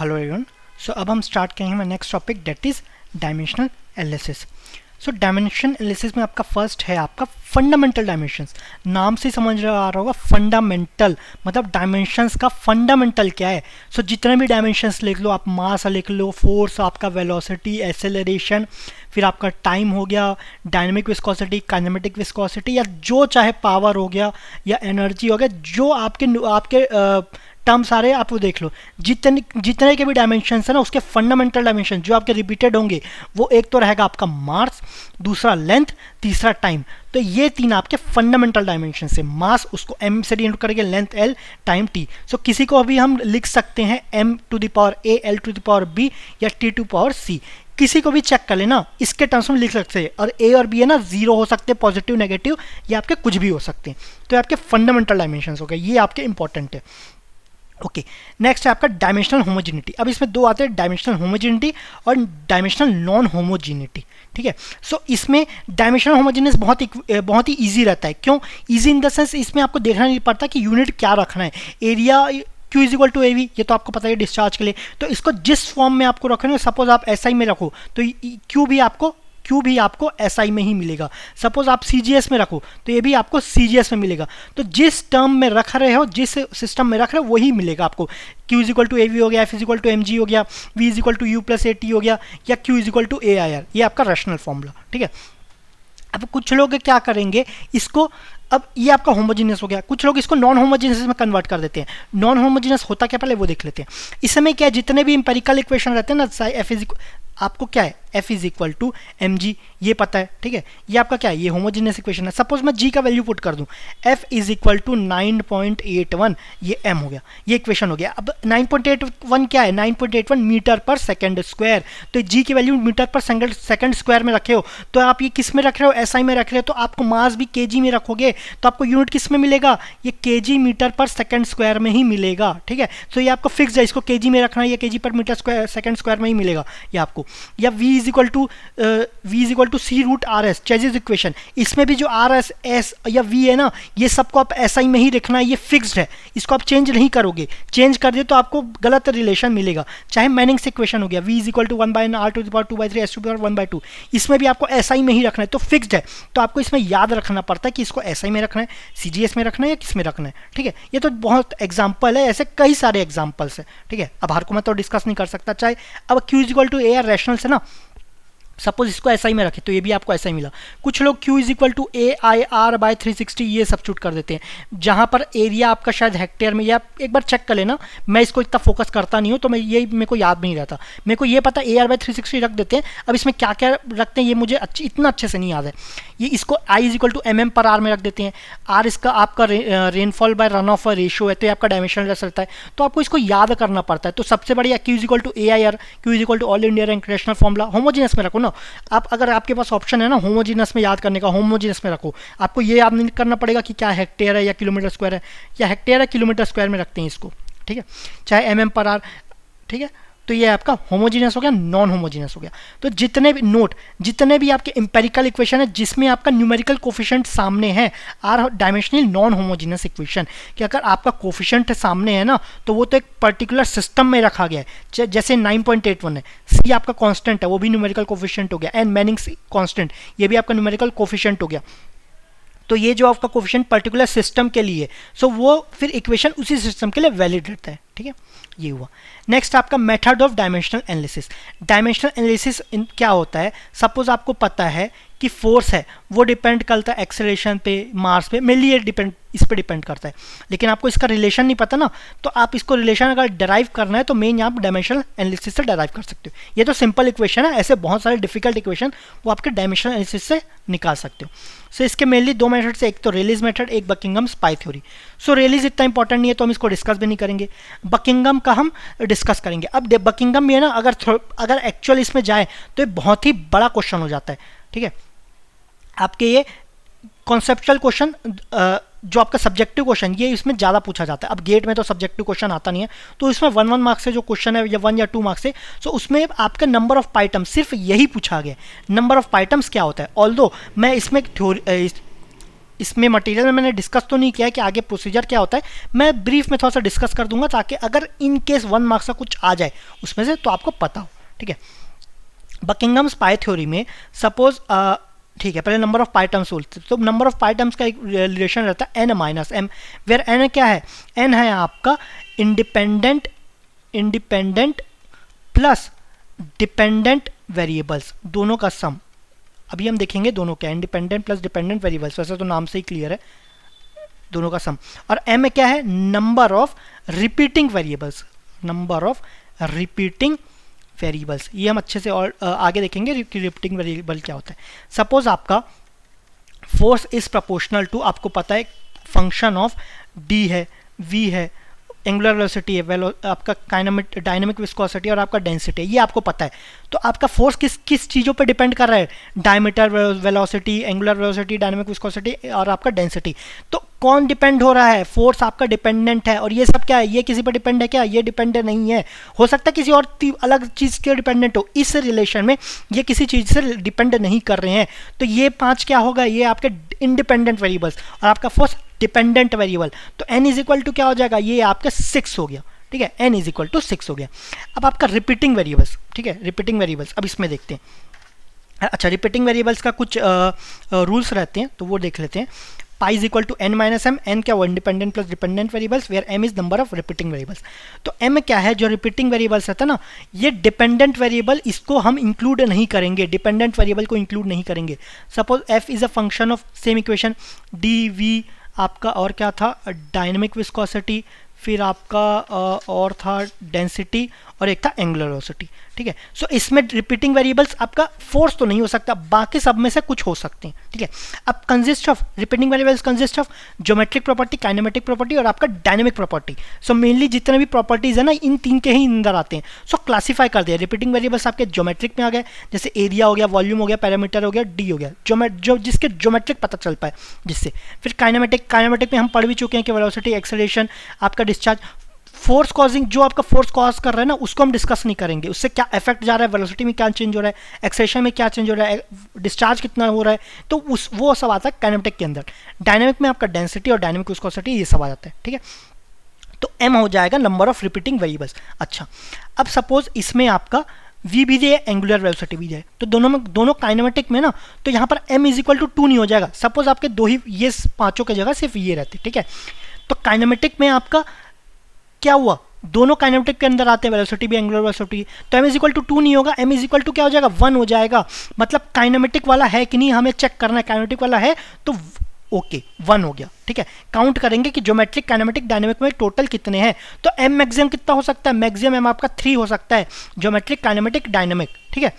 Hello everyone. सो अब हम start करेंगे हमारा next topic that is dimensional analysis. So dimension analysis में आपका फर्स्ट है आपका फंडामेंटल डायमेंशंस। नाम से समझ आ रहा होगा फंडामेंटल, मतलब डायमेंशंस का फंडामेंटल क्या है। सो जितने भी डायमेंशंस लिख लो आप, मास लिख लो, फोर्स, आपका वेलोसिटी, एक्सेलरेशन, फिर आपका टाइम हो गया, डायनेमिक विस्कोसिटी, काइनेमेटिक विस्कोसिटी, या जो चाहे पावर हो गया या एनर्जी हो गया, जो आपके टर्म सारे आप वो देख लो। जितने के भी डायमेंशंस है ना, उसके फंडामेंटल डायमेंशन जो आपके रिपीटेड होंगे वो एक तो रहेगा आपका मास, दूसरा लेंथ, तीसरा टाइम। तो ये तीन आपके फंडामेंटल डायमेंशन है। मास उसको m से डिनोट करेंगे, length l, time t। So किसी को अभी हम लिख सकते हैं m to the power a, l to the power b या t टू पावर c। किसी को भी चेक कर लेना, इसके टर्म्स में लिख सकते हैं। और a और b है ना, जीरो हो सकते हैं, पॉजिटिव नेगेटिव, ये आपके कुछ भी हो सकते हैं। तो आपके फंडामेंटल डायमेंशन हो गए, ये आपके इंपॉर्टेंट है। ओके, नेक्स्ट है आपका डायमेंशनल होमोजेनिटी। अब इसमें दो आते हैं, डायमेंशनल होमोजेनिटी और डायमेंशनल नॉन होमोजेनिटी। ठीक है, सो इसमें डायमेंशनल होमोजेनिटी बहुत ही इजी रहता है। क्यों इजी? इन द सेंस इसमें आपको देखना नहीं पड़ता कि यूनिट क्या रखना है। Area Q is equal to AV, ये तो आपको पता है डिस्चार्ज के लिए। तो इसको जिस फॉर्म में आपको रखना है, सपोज आप SI में रखो तो Q भी आपको SI में ही मिलेगा। सपोज आप CGS में रखो तो ये भी आपको CGS में मिलेगा। तो जिस टर्म में रख रहे हो, जिस सिस्टम में रख रहे हो, वही मिलेगा आपको। Q is equal to AV हो गया, F is equal to MG हो गया, V is equal to U plus AT हो गया, या Q is equal to AIR। ये आपका रैशनल फॉर्मूला। ठीक है, अब कुछ लोग क्या करेंगे इसको, अब ये आपका होमोजीनियस हो गया, कुछ लोग इसको नॉन होमोजीनियस में कन्वर्ट कर देते हैं। नॉन होमोजीनियस होता क्या पहले वो देख लेते हैं। इसमें क्या है, जितने भी इंपेरिकल इक्वेशन रहते हैं ना, F इज आपको क्या है, F is equal to mg, ये पता है। ठीक है, ये आपका क्या है, ये होमोजीनियस इक्वेशन है। सपोज मैं g का वैल्यू पुट कर दूं, F इज इक्वल टू 9.81, ये m हो गया, ये इक्वेशन हो गया। अब 9.81 क्या है, 9.81 मीटर पर सेकेंड स्क्वायर। तो g की वैल्यू मीटर पर सेकेंड स्क्वायर में रखे हो, तो आप ये किस में रख रहे हो, SI में रख रहे हो, तो आपको मास भी kg में रखोगे तो आपको यूनिट किस में मिलेगा, ये kg मीटर पर सेकेंड स्क्वायर में ही मिलेगा। ठीक है, तो ये आपको फिक्स है, इसको kg में रखना है, ये kg पर मीटर स्क्वायर सेकेंड स्क्वायर में ही मिलेगा ये आपको। या v is equal to C root R S, Chezy's equation. इसमें भी जो आर एस एस या v है ना, ये सबको आप SI में ही रखना है, ये फिक्स्ड है, इसको आप चेंज नहीं करोगे। चेंज कर दिए तो आपको गलत रिलेशन मिलेगा। चाहे मैनिंग्स इक्वेशन हो गया, v is equal to 1/r to the power 2/3 s to the power 1/2, इसमें भी आपको SI में ही रखना है, तो फिक्स्ड है। तो आपको इसमें याद रखना पड़ता है कि इसको SI में रखना है, CGS में रखना है, या किस में रखना है। ठीक है, ये तो बहुत एग्जाम्पल है, ऐसे कई सारे एग्जाम्पल्स है। ठीक है, अब हर को मैं तो डिस्कस नहीं कर सकता। चाहे अब Q is equal to AR rational है ना, सपोज इसको SI में रखे तो ये भी आपको SI मिला। कुछ लोग Q is equal to AIR/360 ये सब्स्टिट्यूट कर देते हैं, जहां पर एरिया आपका शायद हेक्टेयर में, या एक बार चेक कर लेना, मैं इसको इतना फोकस करता नहीं हूं तो मेरे को याद नहीं रहता। मेरे को ये पता AR/360 रख देते हैं। अब इसमें क्या क्या रखते हैं ये मुझे इतना अच्छे से नहीं याद है। ये इसको I is equal to mm/r में रख देते हैं। R इसका आपका rainfall by run off ratio है, तो ये आपका डायमेंशनल रहता है, तो आपको इसको याद करना पड़ता है। तो सबसे बढ़िया Q is equal to AIR, Q is equal to all India rank rational formula. Homogeneous में रखो ना आप, अगर आपके पास ऑप्शन है ना होमोजीनियस में याद करने का, होमोजीनियस में रखो। आपको ये याद नहीं करना पड़ेगा कि क्या हेक्टेयर है या किलोमीटर स्क्वायर है, या हेक्टेयर है किलोमीटर स्क्वायर में रखते हैं इसको। ठीक है, चाहे mm/r। ठीक है, तो ये आपका होमोजीनियस हो गया, नॉन होमोजीनियस हो गया। तो जितने भी आपके इंपेरिकल इक्वेशन है जिसमें आपका न्यूमेरिकल कोफिशिएंट सामने है, are dimensional non homogeneous equation. कि अगर आपका कोफिशिएंट सामने है ना, तो वो तो एक पर्टिकुलर सिस्टम में रखा गया है। जैसे 9.81 है, सी आपका कांस्टेंट है, वो भी न्यूमेरिकल कोफिशिएंट हो गया, एंड मैनिंग्स कांस्टेंट, ये भी आपका न्यूमेरिकल कोफिशिएंट हो गया। तो ये जो आपका कोफिशिएंट पर्टिकुलर सिस्टम के लिए, सो वो फिर इक्वेशन उसी सिस्टम के लिए वैलिड रहता है। ठीक है, ये हुआ। नेक्स्ट आपका method of dimensional analysis. Dimensional analysis क्या होता है, सपोज आपको पता है कि फोर्स है वो डिपेंड करता है एक्सेलरेशन पे, मास पे, मेनली ये इस पे डिपेंड करता है। लेकिन आपको इसका रिलेशन नहीं पता ना, तो आप इसको रिलेशन अगर डेराइव करना है तो मेन आप डायमेंशनल एनालिसिस से डेराइव कर सकते हो। ये तो सिंपल इक्वेशन है, ऐसे बहुत सारे डिफिकल्ट इक्वेशन वो आपके डायमेंशनल एनालिसिस से निकाल सकते हो। सो इसके मेनली दो मेथड से, एक तो रेलिस मेथड, एक बकिंगम्स पाई थ्योरी। सो रेलिस इतना इंपॉर्टेंट नहीं है तो हम इसको डिस्कस भी नहीं करेंगे, बकिंगम का हम डिस्कस करेंगे। अब बकिंगम में है ना, अगर एक्चुअल इसमें जाए तो ये बहुत ही बड़ा क्वेश्चन हो जाता है। ठीक है, आपके ये कॉन्सेप्चुअल क्वेश्चन जो आपका सब्जेक्टिव क्वेश्चन, ये इसमें ज़्यादा पूछा जाता है। अब गेट में तो सब्जेक्टिव क्वेश्चन आता नहीं है, तो इसमें 1 मार्क्स से जो क्वेश्चन है, या 1 या 2 मार्क्स से, तो उसमें आपका नंबर ऑफ आइटम्स सिर्फ यही पूछा गया। नंबर ऑफ आइटम्स क्या होता है, ऑल्दो मैं इसमें इसमें मटेरियल में मैंने डिस्कस तो नहीं किया है कि आगे प्रोसीजर क्या होता है, मैं ब्रीफ में थोड़ा सा डिस्कस कर दूंगा ताकि अगर इन केस 1 मार्क्स का कुछ आ जाए उसमें से तो आपको पता हो, ठीक है। बकिंगम्स पाई थ्योरी में सपोज ठीक है, पहले नंबर ऑफ पाई टर्म्स बोलते हैं, तो नंबर ऑफ पाई टर्म्स का एक रिलेशन रहता है n minus m, where n क्या है, n है आपका इंडिपेंडेंट प्लस डिपेंडेंट वेरिएबल्स, दोनों का सम। अभी हम देखेंगे दोनों क्या, इंडिपेंडेंट प्लस डिपेंडेंट वेरिएबल्स, वैसे तो नाम से ही क्लियर है, दोनों का सम। और m क्या है, number of repeating variables, number of repeating variables. ये हम अच्छे से और आगे देखेंगे रिपीटिंग वेरिएबल क्या होता है। सपोज आपका फोर्स इज प्रोपोर्शनल टू, आपको पता है फंक्शन ऑफ d है, v है, एंगुलर वेलोसिटी है, आपका डायनामिक विस्कोसिटी और आपका डेंसिटी है, ये आपको पता है। तो आपका फोर्स किस चीज़ों पे डिपेंड कर रहा है, diameter velocity, angular velocity, dynamic viscosity और आपका डेंसिटी। तो कौन डिपेंड हो रहा है, फोर्स आपका डिपेंडेंट है, और ये सब क्या है, ये किसी पर डिपेंड है क्या, ये डिपेंडेंट नहीं है, हो सकता है किसी और अलग चीज़ के डिपेंडेंट हो। इस रिलेशन में ये किसी चीज़ से डिपेंड नहीं कर रहे हैं, तो ये 5 क्या होगा, ये आपके इंडिपेंडेंट वेरिएबल्स, और आपका फोर्स डिपेंडेंट वेरिएबल। तो n इज इक्वल टू क्या हो जाएगा, ये आपका 6 हो गया, ठीक है, n इज इक्वल टू 6 हो गया। अब आपका रिपीटिंग वेरिएबल्स, ठीक है, रिपीटिंग वेरिएबल्स अब इसमें देखते हैं। अच्छा, रिपीटिंग वेरिएबल्स का कुछ रूल्स रहते हैं, तो वो देख लेते हैं। Pi is equal to n minus m, n क्या, वो independent plus dependent variables, where m is number of repeating variables. तो m क्या है, जो रिपीटिंग वेरिएबल्स रहता है ना, ये डिपेंडेंट वेरिएबल, इसको हम इंक्लूड नहीं करेंगे, डिपेंडेंट वेरिएबल को इंक्लूड नहीं करेंगे। Suppose f is a function of same equation dv, आपका और क्या था, डायनामिक विस्कोसिटी, फिर आपका और था डेंसिटी, और एक था एंगुलर वेलोसिटी, ठीक है। सो इसमें रिपीटिंग वेरिएबल्स आपका फोर्स तो नहीं हो सकता, बाकी सब में से कुछ हो सकते हैं, ठीक है। अब consist of repeating variables consist of geometric property, kinematic property और आपका डायनेमिक प्रॉपर्टी। सो मेनली जितने भी प्रॉपर्टीज है ना, इन 3 के ही अंदर आते हैं। सो क्लासीफाई कर दिया, रिपीटिंग वेरिएबल्स आपके ज्योमेट्रिक में आ गए, जैसे एरिया हो गया, वॉल्यूम हो गया, पैरामीटर हो गया, डी हो गया, जो जिसके ज्योमेट्रिक पता चल पाए जिससे। फिर काइनेमेटिक में हम पढ़ भी चुके हैं कि वेलोसिटी, एक्सेलरेशन, आपका डिस्चार्ज, फोर्स कॉजिंग, जो आपका फोर्स कॉज कर रहा है ना, उसको हम डिस्कस नहीं करेंगे, उससे क्या इफेक्ट जा रहा है, वेलोसिटी में क्या चेंज हो रहा है, एक्सेलरेशन में क्या चेंज हो रहा है, डिस्चार्ज कितना हो रहा है, तो वो सब आता है काइनेमेटिक के अंदर। डायनामिक में आपका डेंसिटी और डायनामिक विस्कोसिटी, ये सब आ जाता है, ठीक है। तो m हो जाएगा नंबर ऑफ रिपीटिंग वेरिएबल्स। अच्छा, अब सपोज इसमें आपका v भी जाए, एंगुलर वेलोसिटी भी जाए, तो दोनों काइनेमेटिक में ना, तो यहाँ पर m इज इक्वल टू 2 नहीं हो जाएगा। सपोज आपके दो ही, ये 5 की जगह सिर्फ ये रहते, ठीक है। तो काइनेमेटिक में आपका क्या हुआ, दोनों काइनेमेटिक के अंदर आते हैं, वेलोसिटी भी, एंगुलर वेलोसिटी, तो m इज इक्वल टू 2 नहीं होगा, m इज इक्वल टू क्या हो जाएगा, 1 हो जाएगा। मतलब काइनेमेटिक वाला है कि नहीं, हमें चेक करना है, काइनेमेटिक वाला है तो ओके 1 हो गया, ठीक है। काउंट करेंगे कि ज्योमेट्रिक, काइनेमेटिक, डायनेमिक में टोटल कितने हैं, तो m मैक्सिमम कितना हो सकता है, मैक्सिमम m आपका 3 हो सकता है, ज्योमेट्रिक, काइनेमेटिक, डायनेमिक, ठीक है।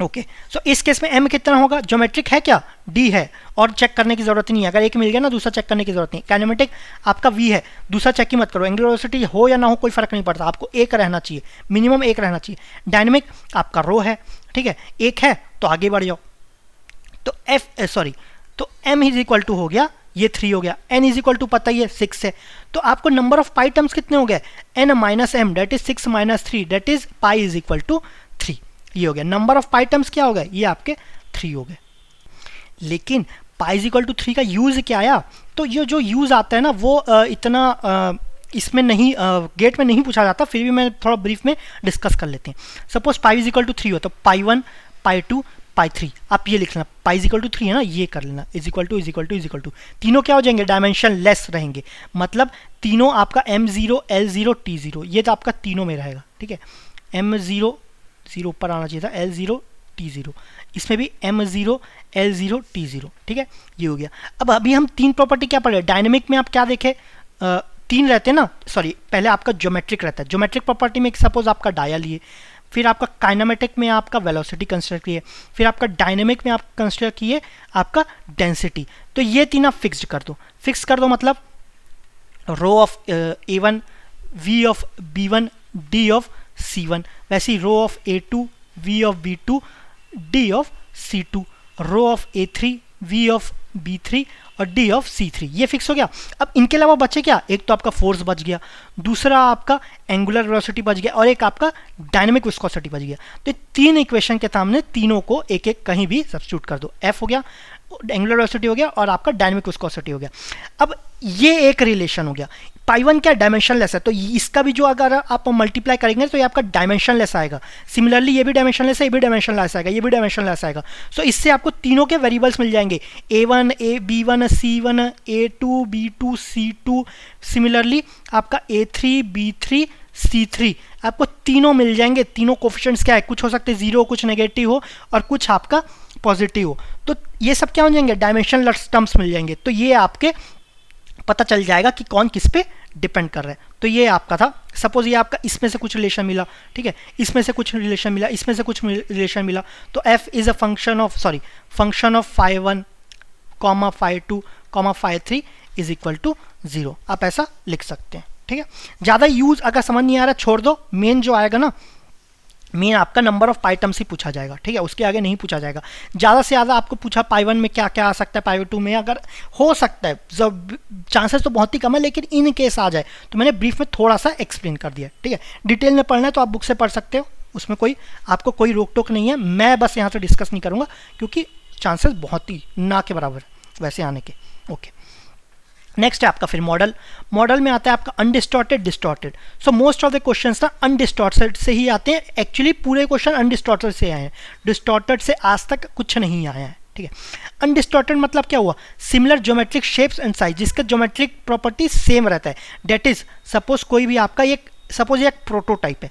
ओके, सो इस केस में m कितना होगा, ज्योमेट्रिक है क्या, d है, और चेक करने की जरूरत नहीं है, अगर एक मिल गया ना दूसरा चेक करने की जरूरत नहीं। काइनेमेटिक आपका v है, दूसरा चेक ही मत करो, एंगुलर वेलोसिटी हो या ना हो कोई फर्क नहीं पड़ता, आपको एक रहना चाहिए, मिनिमम एक रहना चाहिए। डायनेमिक आपका रो है, ठीक है, एक है तो आगे बढ़ जाओ। तो तो m इज इक्वल टू हो गया, ये 3 हो गया, n इज इक्वल टू पता ही है 6 है, तो आपको नंबर ऑफ पाई टर्म्स कितने हो गए, n minus m, that is 6 minus 3, that is pi is equal to 3, ये हो गया। नंबर ऑफ पाई टर्म्स क्या हो गए, ये आपके 3 हो गए। लेकिन पाई इज इक्वल टू 3 का यूज क्या आया, तो ये जो यूज आता है ना, वो इतना इसमें नहीं, गेट में नहीं पूछा जाता, फिर भी मैं थोड़ा ब्रीफ में डिस्कस कर लेते हैं। Suppose pi is equal to 3 हो, तो पाई 1, पाई 2, पाई 3, आप ये लिख लेना, पाई इज इक्वल टू 3 है ना, ये कर लेना, is equal to is equal to is equal to, तीनों क्या हो जाएंगे, डायमेंशन लेस रहेंगे, मतलब तीनों आपका m0, L0, T0, ये तो आपका तीनों में रहेगा, ठीक है। m0, 0 ऊपर आना चाहिए था, L0, T0, इसमें भी m0, L0, T0, ठीक है, ये हो गया। अब अभी हम 3 प्रॉपर्टी क्या पढ़े, डायनेमिक में आप क्या देखे, 3 रहते हैं ना, सॉरी पहले आपका ज्योमेट्रिक रहता है, ज्योमेट्रिक प्रॉपर्टी में सपोज आपका डाया लिए, फिर आपका काइनेमेटिक में आपका वेलोसिटी कंसिडर किए, फिर आपका डायनेमिक में आप कंसिडर किए आपका डेंसिटी, तो ये 3 आप फिक्स्ड कर दो। फिक्स कर दो मतलब row of A1, V of B1, D of C1, वैसे ही row of A2, V of B2, D of C2, row of A3, V of B3 और D ऑफ C3, ये फिक्स हो गया। अब इनके अलावा बचे क्या, एक तो आपका फोर्स बच गया, दूसरा आपका एंगुलर वेलोसिटी बच गया, और एक आपका डायनेमिक विस्कोसिटी बच गया। तो 3 इक्वेशन के सामने तीनों को एक एक कहीं भी सब्स्टिट्यूट कर दो। F हो गया एंगुलर वेलोसिटी हो गया और आपका डायनेमिक विस्कोसिटी हो गया। अब ये एक रिलेशन हो गया। पाई वन क्या डायमेंशनलेस है, तो इसका भी जो अगर आप मल्टीप्लाई करेंगे तो ये आपका डायमेंशनलेस आएगा। सिमिलरली ये भी डायमेंशनलेस है, ये भी डायमेंशनलेस आएगा, ये भी डायमेंशनलेस आएगा। सो इससे आपको तीनों के वेरिएबल्स मिल जाएंगे, A1 B1 C1 A2 B2 C2। Similarly आपका A3 B3 C3 आपको तीनों मिल जाएंगे। तीनों कोफिशिएंट्स क्या है, कुछ हो सकते हैं जीरो, कुछ नेगेटिव हो और कुछ आपका पॉजिटिव हो। तो ये सब क्या हो जाएंगे, डायमेंशनलेस टर्म्स मिल जाएंगे। तो ये आपके पता चल जाएगा कि कौन किस पे डिपेंड कर रहा है। तो ये आपका था। सपोज ये आपका इसमें से कुछ रिलेशन मिला, ठीक है, इसमें से कुछ रिलेशन मिला, इसमें से कुछ रिलेशन मिला, तो f is a function of function of phi1 comma phi2 comma phi3 is equal to 0। आप ऐसा लिख सकते हैं, ठीक है। ज़्यादा यूज अगर समझ नहीं आ रहा छोड़ दो। मेन जो आएगा ना, मेन आपका नंबर ऑफ पाई टर्म्स ही पूछा जाएगा, ठीक है, उसके आगे नहीं पूछा जाएगा। ज़्यादा से ज़्यादा आपको पूछा पाई वन में क्या क्या आ सकता है, पाई टू में अगर हो सकता है, जब चांसेस तो बहुत ही कम है, लेकिन इन केस आ जाए तो मैंने ब्रीफ में थोड़ा सा एक्सप्लेन कर दिया, ठीक है। डिटेल में पढ़ना है तो आप बुक से पढ़ सकते हो, उसमें कोई आपको कोई रोक टोक नहीं है। मैं बस यहाँ से डिस्कस नहीं करूँगा क्योंकि चांसेस बहुत ही ना के बराबर वैसे आने के। ओके, नेक्स्ट है आपका फिर मॉडल। मॉडल में आता है आपका undistorted, distorted. So most of the questions ना अनडिस्टॉर्टेड से ही आते हैं। एक्चुअली पूरे क्वेश्चन अनडिस्टॉर्टेड से आए हैं, डिस्टॉर्टेड से आज तक कुछ नहीं आया है, ठीक है। अनडिस्टॉर्टेड मतलब क्या हुआ, similar geometric shapes and size, जिसका ज्योमेट्रिक प्रॉपर्टी सेम रहता है। डेट इज सपोज कोई भी आपका एक सपोज एक प्रोटोटाइप है,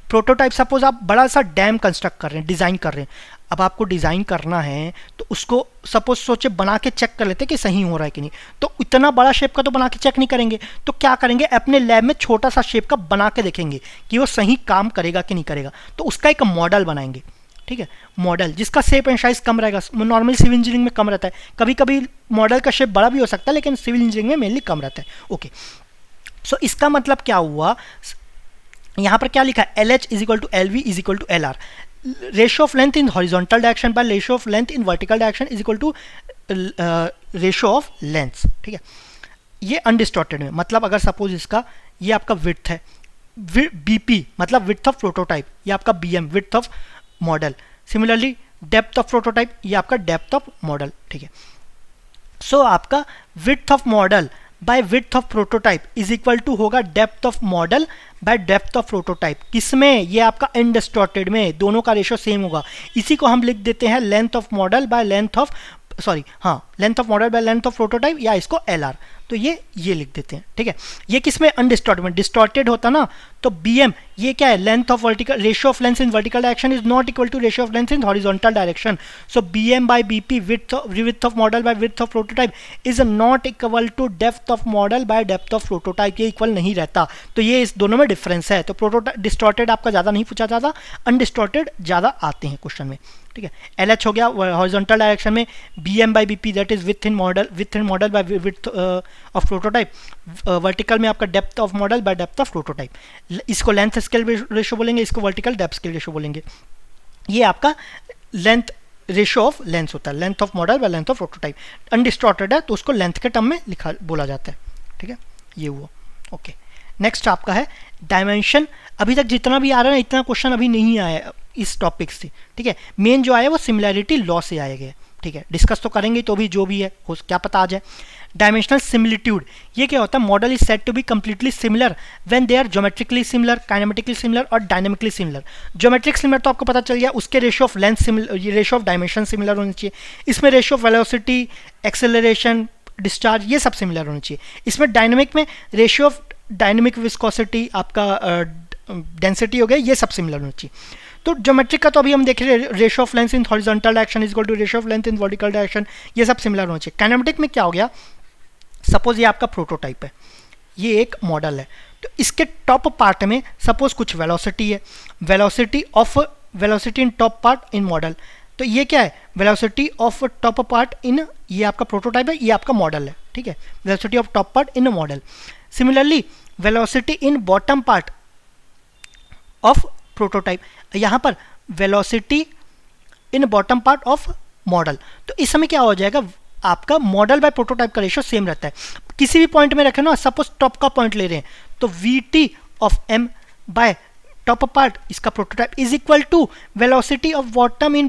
प्रोटोटाइप सपोज आप बड़ा सा डैम कंस्ट्रक्ट कर रहे हैं, डिज़ाइन कर रहे हैं। अब आपको डिज़ाइन करना है तो उसको सपोज सोचे बना के चेक कर लेते कि सही हो रहा है कि नहीं। तो इतना बड़ा शेप का तो बना के चेक नहीं करेंगे, तो क्या करेंगे, अपने लैब में छोटा सा शेप का बना के देखेंगे कि वो सही काम करेगा कि नहीं करेगा। तो उसका एक मॉडल बनाएंगे, ठीक है, मॉडल जिसका शेप एंड साइज कम रहेगा। नॉर्मल सिविल इंजीनियरिंग में कम रहता है, कभी कभी मॉडल का शेप बड़ा भी हो सकता है, लेकिन सिविल इंजीनियरिंग में मेनली कम रहता है। ओके, सो इसका मतलब क्या हुआ, यहाँ पर क्या लिखा है, LH is equal to LV is equal to LR। Ratio of length in horizontal direction by ratio of length in vertical direction is equal to ratio of lengths, ठीक है। ये अनडिस्टॉर्टेड में मतलब अगर सपोज इसका ये आपका विड्थ है, BP मतलब विड्थ ऑफ प्रोटोटाइप, ये आपका BM width of model. Similarly depth of prototype, ये आपका डेप्थ ऑफ मॉडल, ठीक है। सो आपका width of model by width of prototype is equal to होगा depth of model by depth of prototype. किसमें, ये आपका अनडिस्टॉर्टेड में, दोनों का रेशियो सेम होगा। इसी को हम लिख देते हैं length of model by length of length of model by length of prototype, या इसको LR। तो ये लिख देते हैं, ठीक है। ये किसमें, अनडिस्टॉर्टेड में। डिस्टॉर्टेड होता ना तो BM ये क्या है, length of vertical, ratio of length in vertical direction is not equal to ratio of length in horizontal direction. So BM by BP width of model by width of prototype is not equal to depth of model by depth of prototype, ये equal नहीं रहता। तो ये इस दोनों में difference है। तो प्रोटोटाइप डिस्टॉर्टेड आपका ज़्यादा नहीं पूछा जाता, अनडिस्टॉर्टेड ज़्यादा आते हैं क्वेश्चन में, ठीक है। LH हो गया हॉरिजॉन्टल डायरेक्शन में, BM by BP that is with in model by width of prototype. Vertical में आपका depth of model by depth of prototype. इसको लेंथ स्केल रेशियो बोलेंगे, इसको वर्टिकल डेप्थ स्केल रेशियो बोलेंगे। ये आपका लेंथ रेशियो ऑफ लेंथ होता है, length of model by length of prototype. Undistorted है तो उसको लेंथ के टर्म में बोला जाता है, ठीक है। ये हुआ, ओके। नेक्स्ट आपका है डायमेंशन। अभी तक जितना भी आ रहा है इतना क्वेश्चन अभी नहीं आया इस टॉपिक से, ठीक है। मेन जो आया वो सिमिलैरिटी लॉ से आएगा, ठीक है। डिस्कस तो करेंगे तो भी जो भी है हो क्या पता आ जाए। डायमेंशनल सिमिलिट्यूड, ये क्या होता है, model is said to be completely similar when they are geometrically similar, kinematically similar और डायनेमिकली सिमिलर। ज्योमेट्रिक सिमिलर तो आपको पता चल गया, उसके रेशियो ऑफ लेंथ सिमिलर, ये रेशियो ऑफ डायमेंशन सिमिलर होनी चाहिए। इसमें ratio of velocity, acceleration, discharge, ये सब सिमिलर होनी चाहिए। इसमें डायनेमिक में रेशियो ऑफ डायनेमिक विस्कोसिटी, आपका डेंसिटी हो गया, ये सब सिमिलर होनी चाहिए। तो ज्योमेट्रिक का तो अभी हम देख रहे हैं, ratio of length in horizontal direction is equal to ratio of length in vertical direction, ये सब सिमिलर होना चाहिए। काइनेमेटिक में क्या हो गया, सपोज ये आपका प्रोटोटाइप है, ये एक मॉडल है, तो इसके टॉप पार्ट में सपोज कुछ वेलोसिटी है, velocity in top part in model. तो ये क्या है, velocity of top part in, ये आपका प्रोटोटाइप है, ये आपका मॉडल है, ठीक है। Velocity of top part in model. Similarly velocity in bottom part of prototype, यहाँ पर velocity in bottom part of model. तो इस समय क्या हो जाएगा, आपका मॉडल बाय प्रोटोटाइप का रेशियो सेम रहता है। किसी भी पॉइंट में रखें ना, सपोज टॉप का पॉइंट ले रहे हैं तो VT of M by top part इसका prototype is equal to velocity of bottom in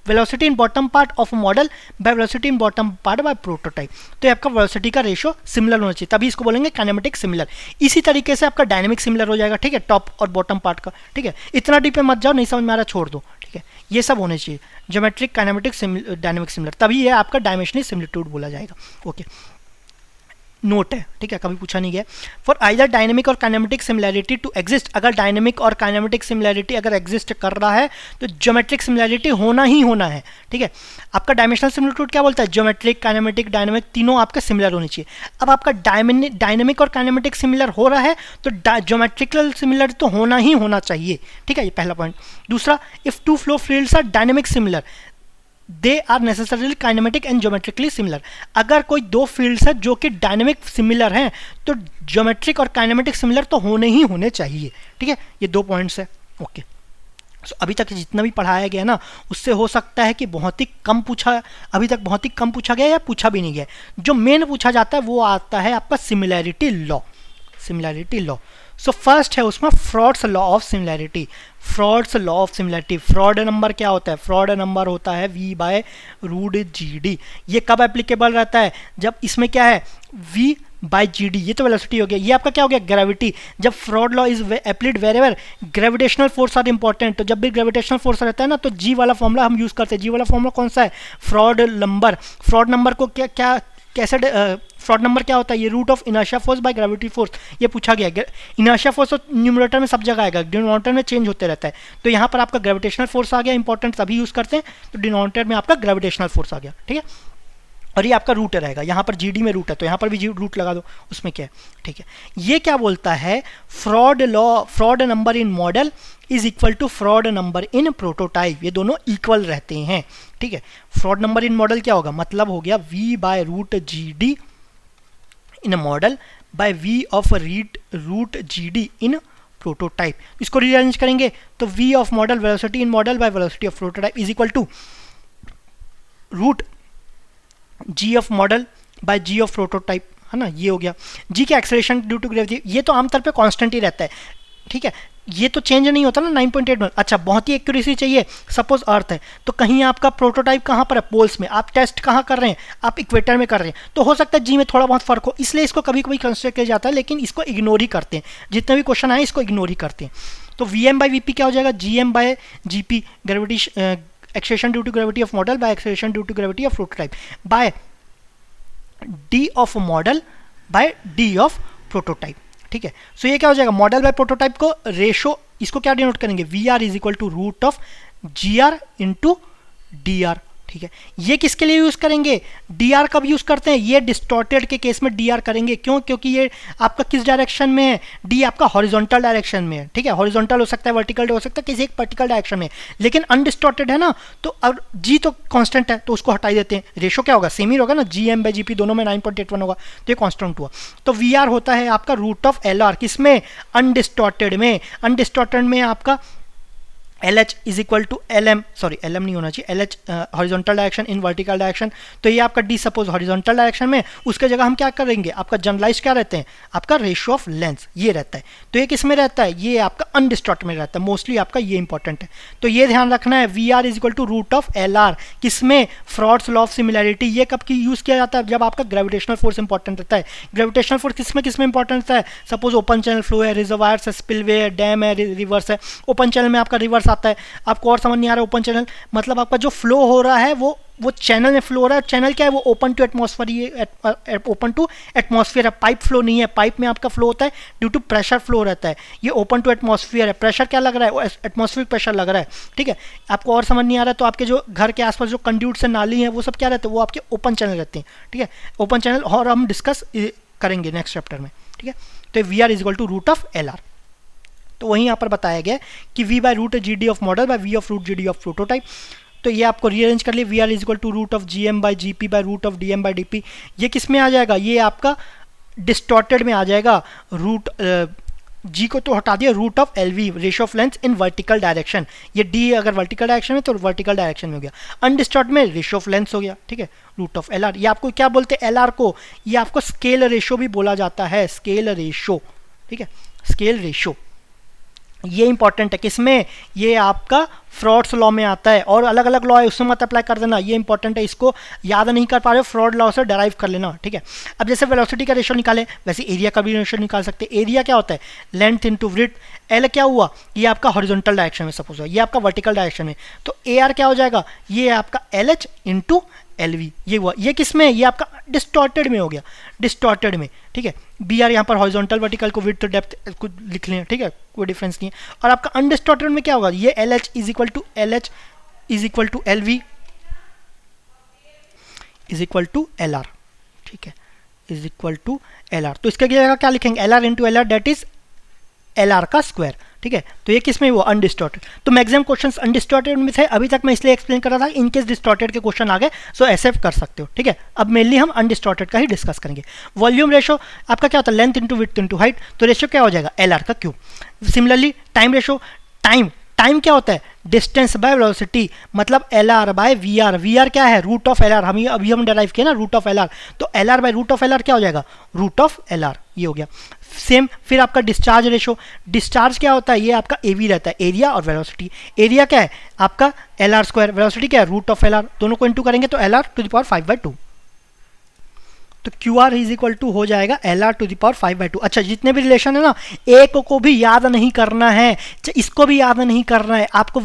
velocity in bottom part of model by velocity in bottom part by prototype. तो ये आपका वेलोसिटी का रेशो सिमिलर होना चाहिए, तभी इसको बोलेंगे काइनेमेटिक सिमिलर। इसी तरीके से आपका डायनेमिक सिमिलर हो जाएगा, ठीक है, टॉप और बॉटम पार्ट का, ठीक है। इतना डीप में मत जाओ, नहीं समझ में आ रहा छोड़ दो, ठीक है। ये सब होने चाहिए, ज्योमेट्रिक, काइनेमेटिक, डायनेमिक सिमिलर, तभी ये आपका डायमेंशनल सिमिलिट्यूड बोला जाएगा। ओके, नोट है, ठीक है, कभी पूछा नहीं गया। फॉर आइदर डायनेमिक और काइनेमेटिक सिमिलैरिटी टू एग्जिस्ट, अगर डायनेमिक और काइनेमेटिक सिमिलैरिटी अगर एग्जिस्ट कर रहा है तो ज्योमेट्रिक सिमिलैरिटी होना ही होना है, ठीक है। आपका डायमेंशनल सिमिलिट्यूड क्या बोलता है, ज्योमेट्रिक, काइनेमेटिक, डायनेमिक तीनों आपके सिमिलर होनी चाहिए। अब आपका डायनेमिक और काइनेमेटिक सिमिलर हो रहा है तो ज्योमेट्रिकल सिमिलर तो होना ही होना चाहिए, ठीक है, ये पहला पॉइंट। दूसरा, if two flow fields are dynamic similar they are necessarily kinematic and geometrically similar. अगर कोई दो फील्ड्स है जो कि डायनेमिक सिमिलर हैं तो ज्योमेट्रिक और काइनेमेटिक सिमिलर तो होने ही होने चाहिए, ठीक है। ये दो पॉइंट्स है, ओके। सो अभी तक जितना भी पढ़ाया गया ना, उससे हो सकता है कि बहुत ही कम पूछा, अभी तक बहुत ही कम पूछा गया या पूछा भी नहीं गया। जो मेन पूछा जाता है वो आता है आपका similarity law, similarity law. So first है उसमें Froude's law of similarity. Froude's law of similarity, Froude number क्या होता है, फ्रॉड नंबर होता है v by root G D. ये कब एप्लीकेबल रहता है, जब इसमें क्या है v बाय जी डी, ये तो वेलोसिटी हो गया। ये आपका क्या हो गया, ग्रेविटी। जब Froude law is applied wherever gravitational force are important, तो जब भी ग्रेविटेशनल फोर्स रहता है ना तो जी वाला फॉर्मूला हम यूज करते हैं। जी वाला फॉर्मूला कौन सा है, फ्रॉड नंबर। फ्रॉड नंबर को क्या क्या कैसे, फ्रॉड नंबर क्या होता है, ये root of inertia force by gravity force, ये पूछा गया। इनर्शिया फोर्स तो न्यूमरेटर में सब जगह आएगा, डिनोमिनेटर में चेंज होते रहता है। तो यहाँ पर आपका ग्रेविटेशनल फोर्स आ गया, इंपॉर्टेंट तभी यूज करते हैं, तो डिनोमिनेटर में आपका ग्रेविटेशनल फोर्स आ गया, ठीक है। और ये आपका रूट रहेगा, यहाँ पर जी डी में रूट है तो यहाँ पर भी रूट लगा दो, उसमें क्या है, ठीक है। ये क्या बोलता है, Froude law, Froude number in model is equal to Froude number in prototype, ये दोनों इक्वल रहते हैं, ठीक है। फ्रॉड नंबर इन मॉडल क्या होगा, मतलब हो गया v by root G D in model by v of root G D in prototype. इसको रीअरेंज करेंगे तो v of model velocity in model by velocity of prototype is equal to root g of model by g of prototype, है ना, ये हो गया। g का acceleration due to gravity, ये तो आमतौर पे कांस्टेंट ही रहता है, ठीक है, ये तो चेंज नहीं होता ना 9.8 में। अच्छा, बहुत ही एक्यूरेसी चाहिए, सपोज अर्थ है तो कहीं आपका प्रोटोटाइप कहाँ पर है, पोल्स में। आप टेस्ट कहाँ कर रहे हैं, आप इक्वेटर में कर रहे हैं, तो हो सकता है जी में थोड़ा बहुत फर्क हो, इसलिए इसको कभी कभी कंसिडर किया जाता है, लेकिन इसको इग्नोर ही करते हैं। जितने भी क्वेश्चन आए इसको इग्नोर ही करते हैं। तो V M by V P क्या हो जाएगा, G M by G P, gravity acceleration due to gravity of model by acceleration due to gravity of prototype by D of model by D of prototype, ठीक है। So ये क्या हो जाएगा, model by prototype को ratio, इसको क्या denote करेंगे, V R is equal to root of G R into D R, ठीक है। ये किसके लिए यूज करेंगे, डी आर कब यूज करते हैं, ये डिस्टॉर्टेड के केस में डी आर करेंगे, क्यों, क्योंकि ये आपका किस डायरेक्शन में है, डी आपका हॉरिजॉन्टल डायरेक्शन में है, ठीक है। हॉरिजॉन्टल हो सकता है, वर्टिकल हो सकता है, किसी एक पर्टिकुलर डायरेक्शन में, लेकिन अनडिस्टॉर्टेड है ना, तो अब जी तो कांस्टेंट है तो उसको हटा देते हैं। रेशो क्या होगा, सेम ही होगा ना, G M by G P दोनों में 9.81 होगा, तो ये कांस्टेंट हुआ। तो वी आर होता है आपका रूट ऑफ एल आर, किसमें, अनडिस्टॉर्टेड में। अनडिस्टॉर्टेड में आपका L H is equal to L M, sorry L M नहीं होना चाहिए, L H horizontal direction in vertical direction. तो ये आपका डी सपोज हॉरिजॉन्टल डायरेक्शन में, उसके जगह हम क्या करेंगे, आपका जनरलाइज क्या रहते हैं, आपका रेशियो ऑफ लेंस ये रहता है। तो ये किस में रहता है, ये आपका अनडिस्टॉर्ट में रहता है, मोस्टली आपका ये इंपॉर्टेंट है। तो ये ध्यान रखना है, V R is equal to root of L R, किसमें, फ्रॉड्स लॉ ऑफ सिमिलैरिटी। ये कब की यूज किया जाता है, जब आपका ग्रेविटेशनल फोर्स इंपॉर्टेंट रहता है। ग्रेविटेशनल फोर्स किसमें इंपॉर्टेंट रहता है, सपोज ओपन चैनल फ्लो है, रिजर्वायर्स है, स्पिलवे है, डैम है, रिवर्स है। ओपन चैनल में आपका रिवर्स आता है, आपको और समझ नहीं आ रहा, ओपन चैनल मतलब आपका जो फ्लो हो रहा है वो चैनल में फ्लो हो रहा है। चैनल क्या है, वो open to atmosphere, open to atmosphere है, पाइप फ्लो नहीं है। पाइप में आपका फ्लो होता है ड्यू टू प्रेशर फ्लो रहता है, ये ओपन टू एटमॉस्फेयर है। प्रेशर क्या लग रहा है, एटमॉस्फेरिक प्रेशर लग रहा है, ठीक है। आपको और समझ नहीं आ रहा तो आपके जो घर के आसपास जो कंड्यूट से नाली है वो सब क्या रहते हैं, वो आपके ओपन चैनल रहते हैं, ठीक है। ओपन चैनल और हम डिस्कस करेंगे नेक्स्ट चैप्टर में, ठीक है। तो V R is equal to root of L R. तो वहीं यहाँ पर बताया गया कि v by root G D of model by v of root G D of prototype. तो ये आपको रीअरेंज कर लिए, V R is equal to root of G M by G P by root of D M by D P. ये किस में आ जाएगा, ये आपका डिस्टॉर्टेड में आ जाएगा। रूट जी को तो हटा दिया, root of L V, ratio of length in vertical direction. ये डी अगर वर्टिकल डायरेक्शन में तो वर्टिकल डायरेक्शन में हो गया। अनडिस्टॉर्ट में रेशियो ऑफ लेंथ हो गया, ठीक है, रूट ऑफ एल आर। ये आपको क्या बोलते हैं, एल आर को ये आपको स्केल रेशियो भी बोला जाता है, स्केल रेशियो, ठीक है, स्केल रेशियो। ये इंपॉर्टेंट है किसमें, ये आपका फ्रॉड्स लॉ में आता है, और अलग अलग लॉ है उसमें मत अप्लाई कर देना, ये इंपॉर्टेंट है, इसको याद नहीं कर पा रहे हो फ्रॉड लॉ से डराइव कर लेना, ठीक है। अब जैसे वेलोसिटी का रेशो निकाले वैसे एरिया का भी रेशो निकाल सकते हैं। एरिया क्या होता है, लेंथ इनटू विड्थ, एल क्या हुआ, ये आपका हॉरिजॉन्टल डायरेक्शन में सपोज है, ये आपका वर्टिकल डायरेक्शन में, तो ए आर क्या हो जाएगा, ये आपका L H into L V, ये हुआ, ये किस में, ये आपका डिस्टॉर्टेड में हो गया, डिस्टॉर्टेड में, ठीक है। बी आर यहाँ पर हॉरिजॉन्टल वर्टिकल को विड्थ डेप्थ कुछ लिख लें, ठीक है, कोई डिफरेंस नहीं है। और आपका अनडिस्टॉर्टेड में क्या होगा, ये L H is equal to L V is equal to L R, ठीक है, is equal to L R. तो इसका जगह क्या लिखेंगे, L R into L R, that is L R का स्क्वायर, ठीक है। तो ये किस में वो अनडिस्टॉर्टेड, तो मैक्सिमम क्वेश्चंस अनडिस्टॉर्टेड में थे अभी तक, मैं इसलिए एक्सप्लेन कर रहा था, इनकेस डिस्टॉर्टेड के क्वेश्चन आ गए सो ऐसे कर सकते हो, ठीक है। अब मेनली हम अनडिस्टॉर्टेड का ही डिस्कस करेंगे। वॉल्यूम रेशो आपका क्या होता है, length into width into height, तो रेशो क्या हो जाएगा, एल आर का cube. Similarly time ratio, time क्या होता है, डिस्टेंस बाय वेलोसिटी, मतलब L R by V R, V R क्या है, रूट ऑफ एल आर, हम अभी हम डेराइव किया ना रूट ऑफ एल आर, तो L R by root of L R क्या हो जाएगा, रूट ऑफ एल आर, ये हो गया। सेम फिर आपका डिस्चार्ज रेशो, डिस्चार्ज क्या होता है, ये आपका ए वी रहता है, एरिया और वेलोसिटी। एरिया क्या है आपका एल आर स्क्वायर, वेलोसिटी क्या है रूट ऑफ एल आर, दोनों को इंटू करेंगे तो L R to the power 5/2, तो Q R is equal to हो जाएगा L R to the power 5/2। अच्छा, जितने भी रिलेशन है ना, एक को भी याद नहीं करना है, इसको भी याद नहीं करना है, आपको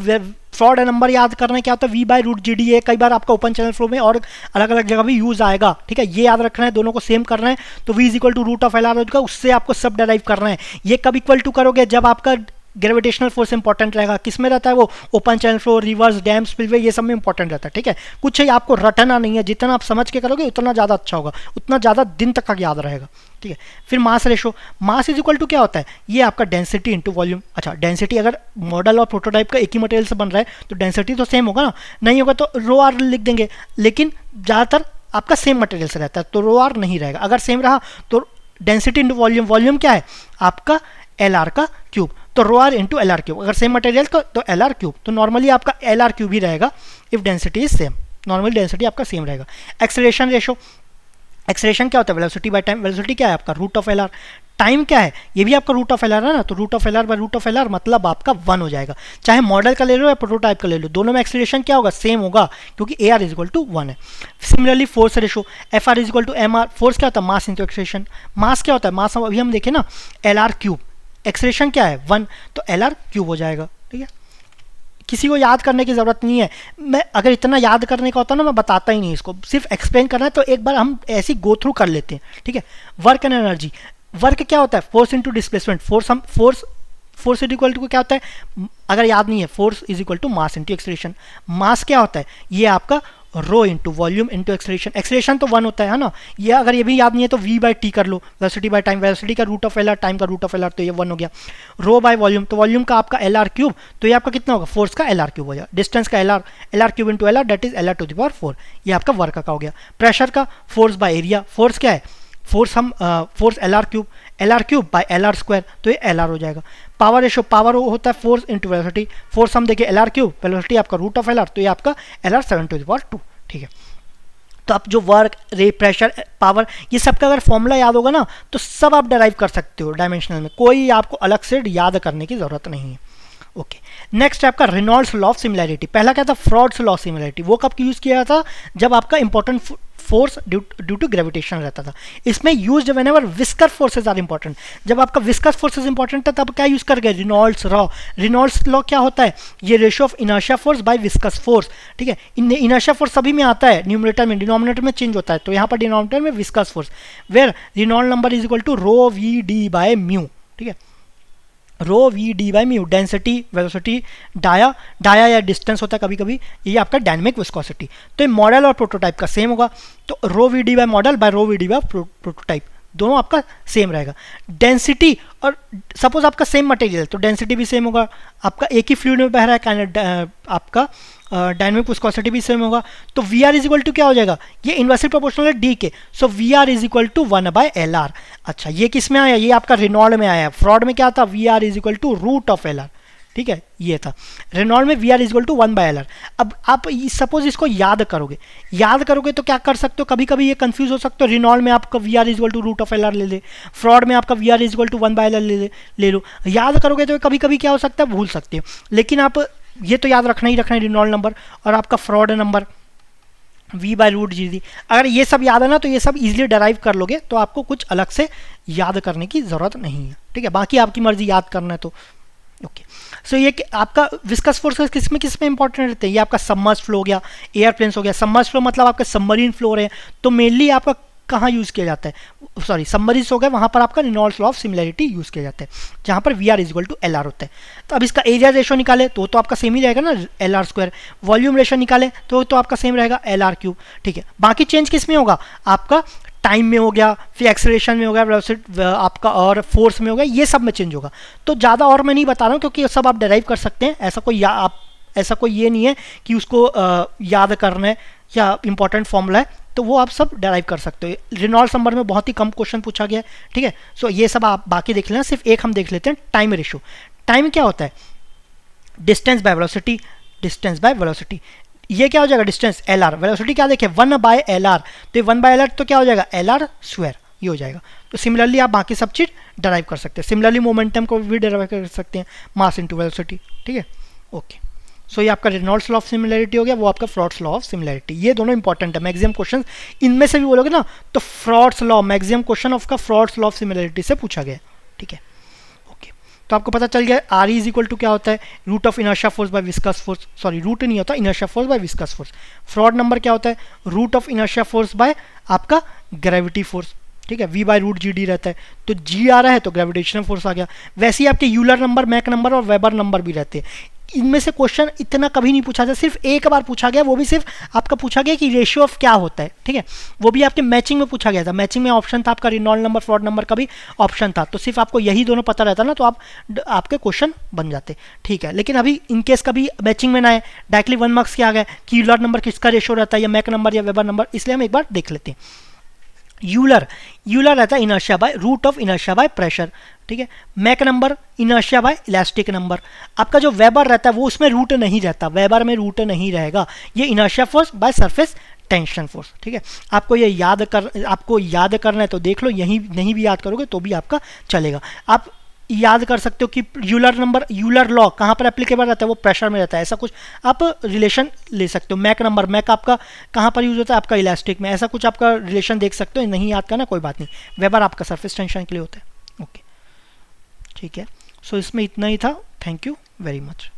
फ्रॉड नंबर याद करना है, क्या होता है V by root G D A, कई बार आपका ओपन चैनल फ्लो में और अलग अलग जगह भी यूज आएगा, ठीक है, ये याद रखना है, दोनों को सेम करना है, तो V is equal to root of L R होगा, उससे आपको सब डेराइव करना है। ये कब इक्वल टू करोगे, जब आपका ग्रेविटेशनल फोर्स इंपॉर्टेंट रहेगा, किसमें रहता है वो, open channel flow, reverse, dam, spillway, ये सब में इंपॉर्टेंट रहता है, ठीक है। कुछ है आपको रटना नहीं है, जितना आप समझ के करोगे उतना ज़्यादा अच्छा होगा, उतना ज़्यादा दिन तक का याद रहेगा, ठीक है। फिर mass ratio, mass is equal to क्या होता है, ये आपका डेंसिटी इंटू वॉल्यूम। अच्छा, डेंसिटी अगर मॉडल और प्रोटोटाइप का एक ही मटेरियल से बन रहा है तो डेंसिटी तो सेम होगा ना, नहीं होगा तो रो आर लिख देंगे, लेकिन ज़्यादातर आपका सेम मटेरियल से रहता है तो रो आर नहीं रहेगा, अगर सेम रहा तो डेंसिटी इंटू वॉल्यूम, वॉल्यूम क्या है आपका एल आर का क्यूब, तो rho R into L R cube, अगर सेम मटेरियल तो एल आर क्यूब, तो नॉर्मली आपका एल आर क्यूब ही रहेगा if density is same, normally density आपका सेम रहेगा। एक्सेलरेशन रेशो, एक्सेलरेशन क्या होता है, वेलोसिटी बाय टाइम, वेलोसिटी क्या है आपका root of L R, time क्या है, ये भी आपका रूट ऑफ एल आर है ना, तो root of L R by root of L R मतलब आपका 1 हो जाएगा, चाहे मॉडल का ले लो या प्रोटोटाइप का ले लो, दोनों में एक्सेलरेशन क्या होगा, सेम होगा, क्योंकि A R is equal to 1 है। Similarly force ratio, F R is equal to M R, force क्या होता है, मास इंटू एक्सेलरेशन, मास क्या होता है, मास अभी हम देखें ना एल आर क्यूब, एक्सेलरेशन क्या है 1, तो एल आर क्यूब हो जाएगा, ठीक है। किसी को याद करने की ज़रूरत नहीं है, मैं अगर इतना याद करने का होता ना मैं बताता ही नहीं, इसको सिर्फ एक्सप्लेन करना है, तो एक बार हम ऐसी गो थ्रू कर लेते हैं, ठीक है। वर्क एंड एनर्जी, वर्क क्या होता है, force into displacement, force is equal to क्या होता है, अगर याद नहीं है, force is equal to mass into acceleration, mass क्या होता है, ये आपका rho into volume into acceleration, acceleration तो 1 होता है ना, ये अगर ये भी याद नहीं है तो v बाई टी कर लो, वेलोसिटी बाय टाइम, वेलोसिटी का root of L R, time का रूट ऑफ एल आर, तो ये 1 हो गया। रो बाय वॉल्यूम, तो वॉल्यूम का आपका एल आर क्यूब, तो ये आपका कितना होगा, फोर्स का एल आर क्यूब हो जाएगा, डिस्टेंस का L R cube into L R, that is L R to the power 4, ये आपका वर्क का हो गया। प्रेशर का फोर्स बाय एरिया, फोर्स क्या है, force L R cube by L are square, तो ये एल आर हो जाएगा। पावर रेशो, पावर होता है फोर्स इंटू वेलोसिटी, फोर्स हम देखिए एल आर क्यूब, वेलोसिटी आपका रूट ऑफ एल आर, तो ये आपका L R 7 to the power 2, ठीक है। तो आप जो वर्क, रे, प्रेशर, पावर, ये सब का अगर फॉर्मूला याद होगा ना तो सब आप डेराइव कर सकते हो डायमेंशनल में, कोई आपको अलग से याद करने की जरूरत नहीं है। ओके, नेक्स्ट है आपका रेनॉल्ड्स लॉ ऑफ सिमिलैरिटी। पहला क्या था, फ्रॉड्स लॉ ऑफ सिमिलैरिटी, वो कब यूज किया था, जब आपका important force due to gravitation रहता था। इसमें use whenever viscous forces are important, जब आपका विस्कस फोर्सेज इंपॉर्टेंट था तब क्या यूज कर गए, रेनॉल्ड्स लॉ। रेनॉल्ड्स लॉ क्या होता है, ये ratio of inertia force by viscous force, ठीक है। इनर्शिया फोर्स सभी में आता है, न्यूमरेटर में, डिनोमिनेटर में चेंज होता है, तो यहाँ पर डिनोमिनेटर में viscous force, where Reynold number is equal to rho V D by mu, ठीक है, rho V D by mu, density, velocity, dia या डिस्टेंस होता है कभी कभी, ये आपका डायनेमिक विस्कोसिटी। तो ये मॉडल और प्रोटोटाइप का सेम होगा, तो rho V D by model by rho V D by prototype, दोनों आपका सेम रहेगा। डेंसिटी, और सपोज आपका सेम मटेरियल तो डेंसिटी भी सेम होगा, आपका एक ही फ्लूइड में बह रहा है, आपका डायनेमिक विस्कोसिटी भी सेम होगा। तो V R is equal to क्या हो जाएगा, ये इन्वर्सली प्रोपोर्शनल है डी के, so V R is equal to 1 by L R. अच्छा, ये किस में आया, ये आपका रेनॉल्ड में आया, फ्रॉड में क्या था, V R is equal to root of L R, ठीक है, ये था। रेनॉल्ड में we R equal to 1/LR। अब आप सपोज इसको याद करोगे तो क्या कर सकते हो, कभी कभी ये कंफ्यूज हो सकते हो। रेनॉल्ड में आपका V R equal to root of LR ले ले, फ्रॉड में आपका V R equal to 1/LR ले लो। याद करोगे तो कभी कभी क्या हो सकता है, भूल सकते हो। लेकिन आप ये तो याद रखना ही रखना है, रेनॉल्ड नंबर और आपका फ्रॉड नंबर V/√GD। अगर ये सब याद है ना तो ये सब इजीली डराइव कर लोगे, तो आपको कुछ अलग से याद करने की ज़रूरत नहीं है, ठीक है। बाकी आपकी मर्जी याद करना है तो ओके। सो ये आपका विस्कस फोर्स किस में इंपॉर्टेंट रहते हैं, ये आपका सबमर्ज्ड फ्लो हो गया, एयरप्लेन्स हो गया। सबमर्ज्ड फ्लो मतलब आपका सबमरीन फ्लो है, तो मेनली आपका कहाँ यूज़ किया जाता है, सॉरी सबमरीन हो गया, वहाँ पर आपका Reynolds law of similarity use किया जाता है, जहाँ पर V R equal to LR होता है। तो अब इसका एरिया रेशो निकाले तो आपका सेम ही रहेगा ना, LR²। वॉल्यूम रेशो निकाले तो आपका सेम रहेगा, LR³, ठीक है। बाकी चेंज किस में होगा, आपका टाइम में हो गया, फिर एक्सेलरेशन में हो गया, वेलोसिटी आपका और फोर्स में हो गया, ये सब में चेंज होगा। तो ज़्यादा और मैं नहीं बता रहा हूँ, क्योंकि ये सब आप डिराइव कर सकते हैं। ऐसा कोई ये नहीं है कि उसको याद करना है या इंपॉर्टेंट फॉर्मूला है, तो वो आप सब डिराइव कर सकते हो। रेनॉल्ड्स नंबर में बहुत ही कम क्वेश्चन पूछा गया है, ठीक है। सो ये सब आप बाकी देख लेना, सिर्फ एक हम देख लेते हैं, टाइम रेशो। टाइम क्या होता है, distance by velocity, distance by velocity. ये क्या हो जाएगा, डिस्टेंस LR, वेलोसिटी क्या देखे 1/LR, तो ये 1/LR तो क्या हो जाएगा, LR², ये हो जाएगा। तो सिमिलरली आप बाकी सब चीज़ डराइव कर सकते हैं। सिमिलरली मोमेंटम को भी डराइव कर सकते हैं, मास इनटू वेलोसिटी, ठीक है, ओके। सो ये आपका रेनॉल्ड्स लॉ ऑफ सिमिलैरिटी हो गया, वो आपका फ्रॉड्स लॉ ऑफ सिमिलैरिटी। ये दोनों इंपॉर्टेंट है, मैक्सिमम क्वेश्चन इनमें से भी बोलोगे ना तो frauds law, maximum question of का फ्रॉड्स लॉ ऑफ सिमिलैरिटी से पूछा गया, ठीक है, ओके। तो आपको पता चल गया RE इज इक्वल टू क्या होता है, root of inertia force by viscous force, sorry root नहीं होता, inertia force by viscous force. Froude number क्या होता है, root of inertia force by आपका ग्रेविटी फोर्स, ठीक है, V/√GD रहता है। तो G आ रहा है तो ग्रेविटेशनल फोर्स आ गया। वैसे ही आपके यूलर नंबर, मैक नंबर और वेबर नंबर भी रहते हैं। इनमें से क्वेश्चन इतना कभी नहीं पूछा था, सिर्फ एक बार पूछा गया, वो भी सिर्फ आपका पूछा गया कि रेशियो ऑफ क्या होता है, ठीक है। वो भी आपके मैचिंग में पूछा गया था। मैचिंग में ऑप्शन था आपका रेनॉल्ड नंबर, फ्रॉड नंबर का भी ऑप्शन था। तो सिर्फ आपको यही दोनों पता रहता ना, तो आपके क्वेश्चन बन जाते, ठीक है। लेकिन अभी इनकेस कभी मैचिंग में ना है, डायरेक्टली 1 मार्क्स के आ गए कि यूलर नंबर किसका रेशियो रहता है, या मैक नंबर या वेबर नंबर, इसलिए हम एक बार देख लेते हैं। यूलर रहता है inertia by root of inertia by pressure, ठीक है। Mach number inertia by elastic number. आपका जो वेबर रहता है वो उसमें रूट नहीं रहता, वेबर में रूट नहीं रहेगा, ये inertia force by surface tension force, ठीक है। आपको याद करना है तो देख लो, यही नहीं भी याद करोगे तो भी आपका चलेगा। आप याद कर सकते हो कि यूलर लॉ कहाँ पर एप्लीकेबल रहता है, वो प्रेशर में रहता है, ऐसा कुछ आप रिलेशन ले सकते हो। मैक आपका कहाँ पर यूज होता है, आपका इलास्टिक में, ऐसा कुछ आपका रिलेशन देख सकते हो। नहीं याद करना कोई बात नहीं, वेबर आपका सरफेस टेंशन के लिए होता है, ओके, ठीक है। सो इसमें इतना ही था, थैंक यू वेरी मच।